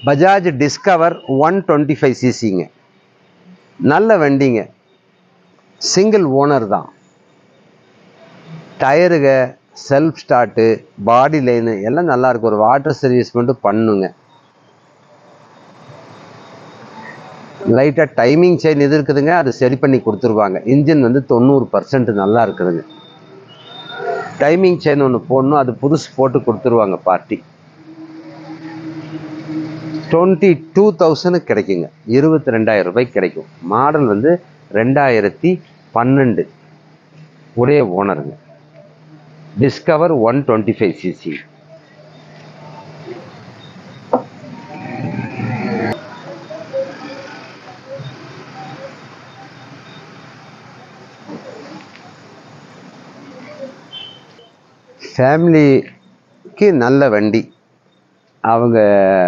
Bajaj discover 125 சிசிங்க. நல்ல வண்டிங்க, single owner தான். டயருக, செல்ஃப் ஸ்டார்ட்டு, பாடி லைனு எல்லாம் நல்லாயிருக்கும். ஒரு வாட்டர் சர்வீஸ் மட்டும் பண்ணுங்க. லைட்டாக டைமிங் செயின் இது இருக்குதுங்க, அது சரி பண்ணி கொடுத்துருவாங்க. இன்ஜின் வந்து 90% நல்லா இருக்குதுங்க. டைமிங் செயின் ஒன்று போடணும், அது புதுசு போட்டு கொடுத்துருவாங்க பார்ட்டி. 22,000 கிடைக்குங்க. 22,000 ரூபாய்க்கு கிடைக்கும். மாடல் வந்து 2012 ஒரே ஓனருங்க. Discover 125 CC. ஃபேமிலிக்கு நல்ல வண்டி. அவங்க